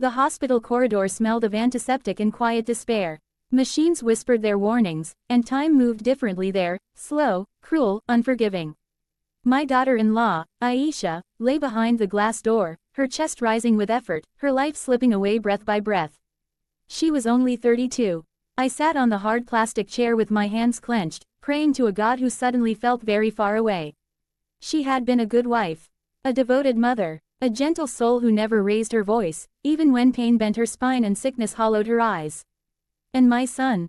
The hospital corridor smelled of antiseptic and quiet despair. Machines whispered their warnings, and time moved differently there, slow, cruel, unforgiving. My daughter-in-law, Aisha, lay behind the glass door, her chest rising with effort, her life slipping away breath by breath. She was only 32. I sat on the hard plastic chair with my hands clenched, praying to a God who suddenly felt very far away. She had been a good wife, a devoted mother, a gentle soul who never raised her voice, even when pain bent her spine and sickness hollowed her eyes. And my son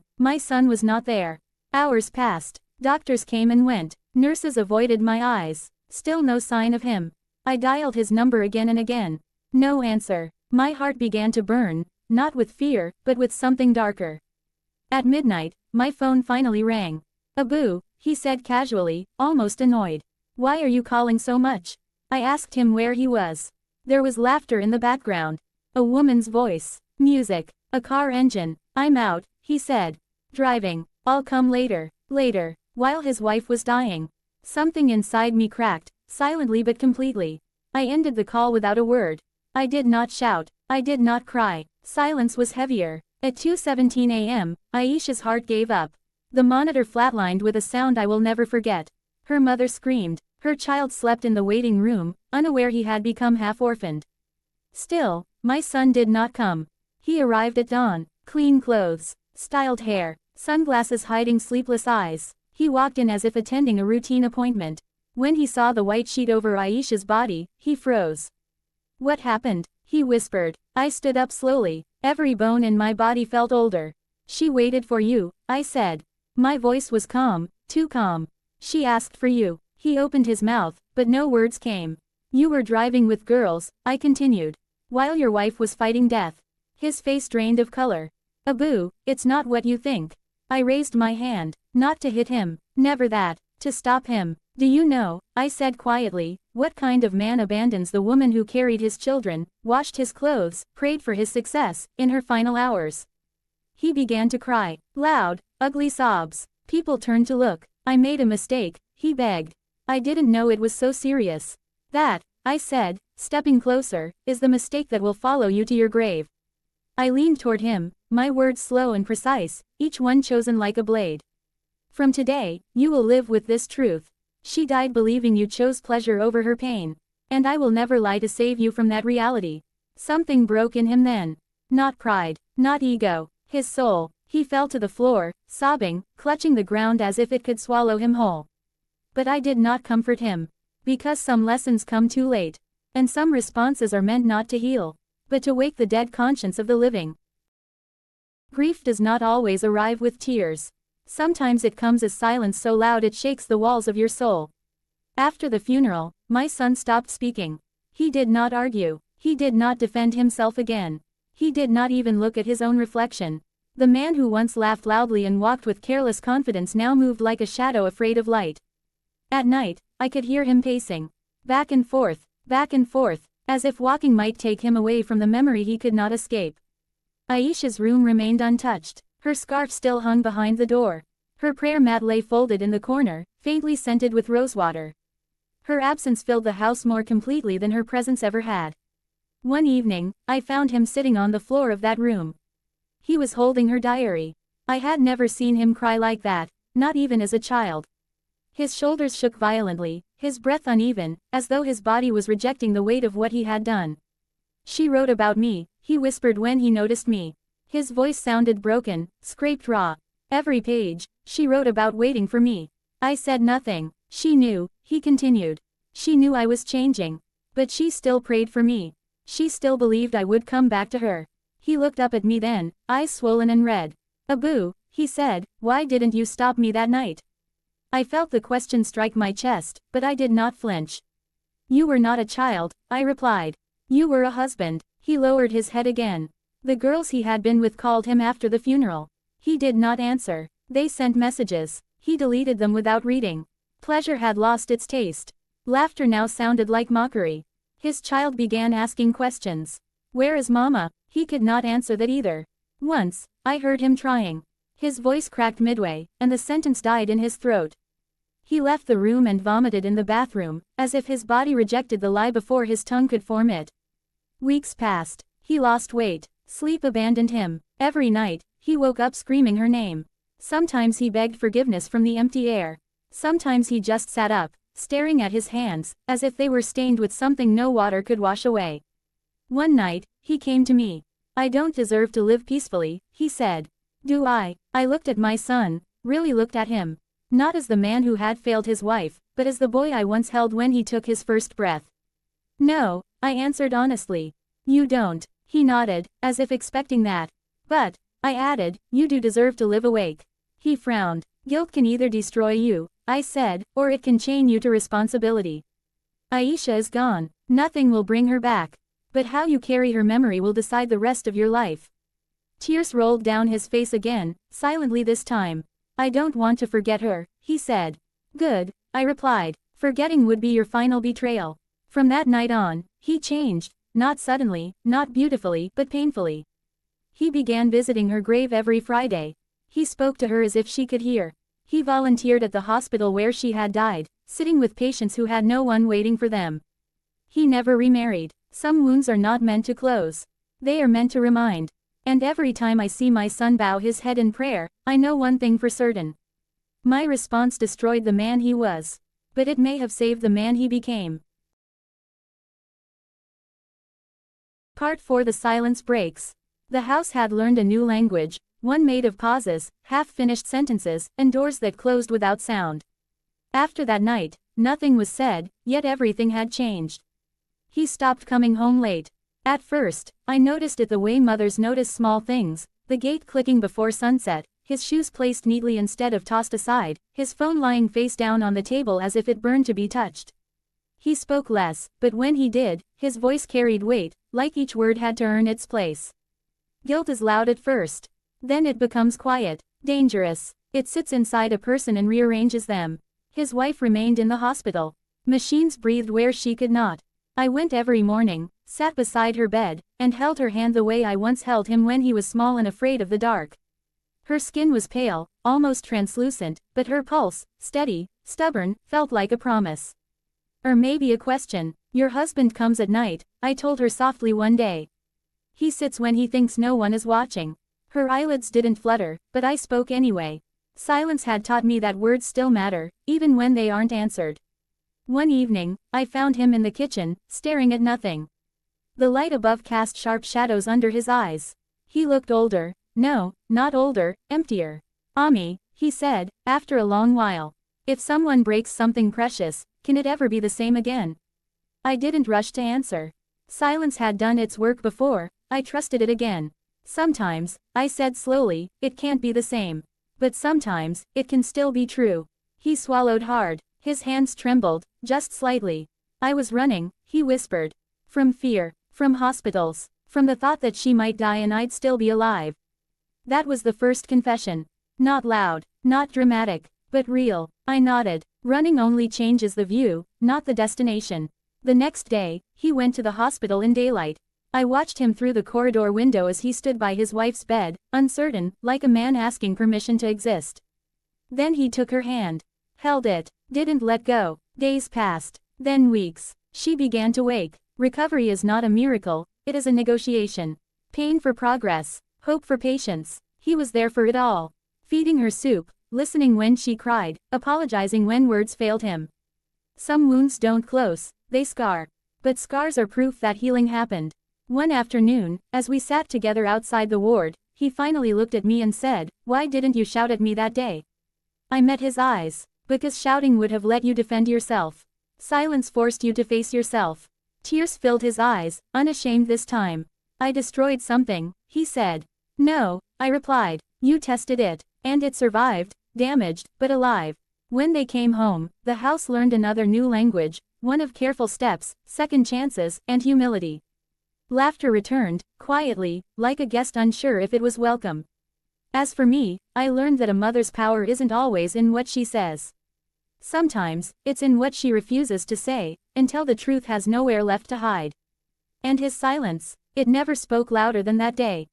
was not there. Hours passed. Doctors came and went. Nurses avoided my eyes. Still no sign of him. I dialed his number again and again. No answer. My heart began to burn, not with fear, but with something darker. At midnight, my phone finally rang. "Abu," he said casually, almost annoyed. "Why are you calling so much?" I asked him where he was. There was laughter in the background. A woman's voice. Music. A car engine. "I'm out," he said. "Driving. I'll come later." Later. While his wife was dying. Something inside me cracked, silently but completely. I ended the call without a word. I did not shout. I did not cry. Silence was heavier. At 2:17 a.m., Aisha's heart gave up. The monitor flatlined with a sound I will never forget. Her mother screamed. Her child slept in the waiting room, unaware he had become half-orphaned. Still, my son did not come. He arrived at dawn, clean clothes, styled hair, sunglasses hiding sleepless eyes. He walked in as if attending a routine appointment. When he saw the white sheet over Aisha's body, he froze. "What happened?" he whispered. I stood up slowly. Every bone in my body felt older. "She waited for you," I said. My voice was calm, too calm. "She asked for you." He opened his mouth, but no words came. "You were driving with girls," I continued, "while your wife was fighting death." His face drained of color. "Abu, it's not what you think." I raised my hand, not to hit him, never that, to stop him. "Do you know," I said quietly, "what kind of man abandons the woman who carried his children, washed his clothes, prayed for his success, in her final hours?" He began to cry, loud, ugly sobs. People turned to look. "I made a mistake," he begged. "I didn't know it was so serious." "That," I said, stepping closer, "is the mistake that will follow you to your grave." I leaned toward him, my words slow and precise, each one chosen like a blade. "From today, you will live with this truth. She died believing you chose pleasure over her pain. And I will never lie to save you from that reality." Something broke in him then. Not pride, not ego, his soul. He fell to the floor, sobbing, clutching the ground as if it could swallow him whole. But I did not comfort him. Because some lessons come too late. And some responses are meant not to heal, but to wake the dead conscience of the living. Grief does not always arrive with tears. Sometimes it comes as silence so loud it shakes the walls of your soul. After the funeral, my son stopped speaking. He did not argue. He did not defend himself again. He did not even look at his own reflection. The man who once laughed loudly and walked with careless confidence now moved like a shadow afraid of light. At night, I could hear him pacing. Back and forth, as if walking might take him away from the memory he could not escape. Aisha's room remained untouched. Her scarf still hung behind the door. Her prayer mat lay folded in the corner, faintly scented with rosewater. Her absence filled the house more completely than her presence ever had. One evening, I found him sitting on the floor of that room. He was holding her diary. I had never seen him cry like that, not even as a child. His shoulders shook violently, his breath uneven, as though his body was rejecting the weight of what he had done. "She wrote about me," he whispered when he noticed me. His voice sounded broken, scraped raw. "Every page, she wrote about waiting for me." I said nothing. "She knew," he continued. "She knew I was changing. But she still prayed for me. She still believed I would come back to her." He looked up at me then, eyes swollen and red. "Abu," he said, "why didn't you stop me that night?" I felt the question strike my chest, but I did not flinch. "You were not a child," I replied. "You were a husband." He lowered his head again. The girls he had been with called him after the funeral. He did not answer. They sent messages. He deleted them without reading. Pleasure had lost its taste. Laughter now sounded like mockery. His child began asking questions. "Where is Mama?" He could not answer that either. Once, I heard him trying. His voice cracked midway, and the sentence died in his throat. He left the room and vomited in the bathroom, as if his body rejected the lie before his tongue could form it. Weeks passed. He lost weight. Sleep abandoned him. Every night, he woke up screaming her name. Sometimes he begged forgiveness from the empty air. Sometimes he just sat up, staring at his hands, as if they were stained with something no water could wash away. One night, he came to me. "I don't deserve to live peacefully," he said. "Do I?" I looked at my son, really looked at him. Not as the man who had failed his wife, but as the boy I once held when he took his first breath. "No," I answered honestly. "You don't." He nodded, as if expecting that. "But," I added, "you do deserve to live awake." He frowned. "Guilt can either destroy you," I said, "or it can chain you to responsibility. Aisha is gone. Nothing will bring her back. But how you carry her memory will decide the rest of your life." Tears rolled down his face again, silently this time. "I don't want to forget her," he said. "Good," I replied. "Forgetting would be your final betrayal." From that night on, he changed, not suddenly, not beautifully, but painfully. He began visiting her grave every Friday. He spoke to her as if she could hear. He volunteered at the hospital where she had died, sitting with patients who had no one waiting for them. He never remarried. Some wounds are not meant to close. They are meant to remind. And every time I see my son bow his head in prayer, I know one thing for certain. My response destroyed the man he was. But it may have saved the man he became. Part 4. The silence breaks. The house had learned a new language, one made of pauses, half-finished sentences, and doors that closed without sound. After that night, nothing was said, yet everything had changed. He stopped coming home late. At first, I noticed it the way mothers notice small things, the gate clicking before sunset, his shoes placed neatly instead of tossed aside, his phone lying face down on the table as if it burned to be touched. He spoke less, but when he did, his voice carried weight, like each word had to earn its place. Guilt is loud at first. Then it becomes quiet, dangerous. It sits inside a person and rearranges them. His wife remained in the hospital. Machines breathed where she could not. I went every morning, sat beside her bed, and held her hand the way I once held him when he was small and afraid of the dark. Her skin was pale, almost translucent, but her pulse, steady, stubborn, felt like a promise. Or maybe a question. "Your husband comes at night," I told her softly one day. "He sits when he thinks no one is watching." Her eyelids didn't flutter, but I spoke anyway. Silence had taught me that words still matter, even when they aren't answered. One evening, I found him in the kitchen, staring at nothing. The light above cast sharp shadows under his eyes. He looked older. No, not older, emptier. "Ami," he said, after a long while. "If someone breaks something precious, can it ever be the same again?" I didn't rush to answer. Silence had done its work before, I trusted it again. "Sometimes," I said slowly, "it can't be the same. But sometimes, it can still be true." He swallowed hard. His hands trembled, just slightly. "I was running," he whispered. "From fear. From hospitals. From the thought that she might die and I'd still be alive." That was the first confession. Not loud, not dramatic, but real. I nodded. Running only changes the view, not the destination. The next day, he went to the hospital in daylight. I watched him through the corridor window as he stood by his wife's bed, uncertain, like a man asking permission to exist. Then he took her hand. Held it. Didn't let go. Days passed. Then weeks. She began to wake. Recovery is not a miracle, it is a negotiation. Pain for progress. Hope for patience. He was there for it all. Feeding her soup, listening when she cried, apologizing when words failed him. Some wounds don't close, they scar. But scars are proof that healing happened. One afternoon, as we sat together outside the ward, he finally looked at me and said, "Why didn't you shout at me that day?" I met his eyes. "Because shouting would have let you defend yourself. Silence forced you to face yourself." Tears filled his eyes, unashamed this time. "I destroyed something," he said. "No," I replied. "You tested it. And it survived, damaged, but alive." When they came home, the house learned another new language, one of careful steps, second chances, and humility. Laughter returned, quietly, like a guest unsure if it was welcome. As for me, I learned that a mother's power isn't always in what she says. Sometimes, it's in what she refuses to say, until the truth has nowhere left to hide. And his silence, it never spoke louder than that day.